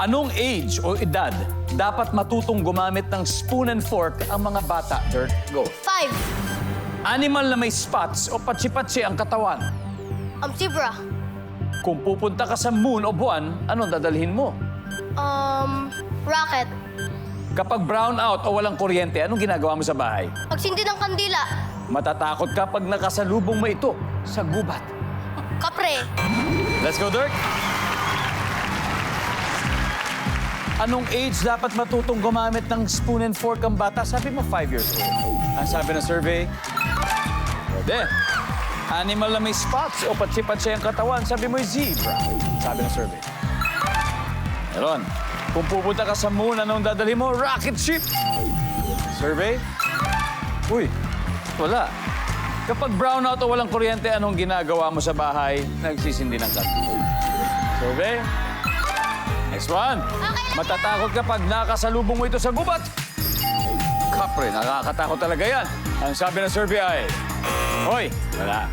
Anong age o edad dapat matutong gumamit ng spoon and fork ang mga bata? Dirt, go. 5. Animal na may spots o patsi-patsi ang katawan. Zebra. Kung pupunta ka sa moon o buwan, anong dadalhin mo? Rocket. Kapag brown out o walang kuryente, anong ginagawa mo sa bahay? Pagsindi ng kandila. Matatakot ka pag nakasalubong mo ito sa gubat. Kapre. Let's go, Dirk. Anong age dapat matutong gumamit ng spoon and fork ang bata? Sabi mo, 5 years old. Ang sabi ng survey, pwede. Animal na may spots o patsi-patsi ang katawan, sabi mo, zebra. Sabi ng survey. Meron. Kung pupunta ka sa moon, anong dadali mo? Rocket ship. Survey? Uy, wala. Kapag brownout o walang kuryente, anong ginagawa mo sa bahay? Nagsisindi ng kandila. Survey? Next one. Matatakot ka pag nakasalubong mo ito sa gubat. Kapre, nakakatakot talaga yan. Ang sabi ng survey ay, hoy, wala.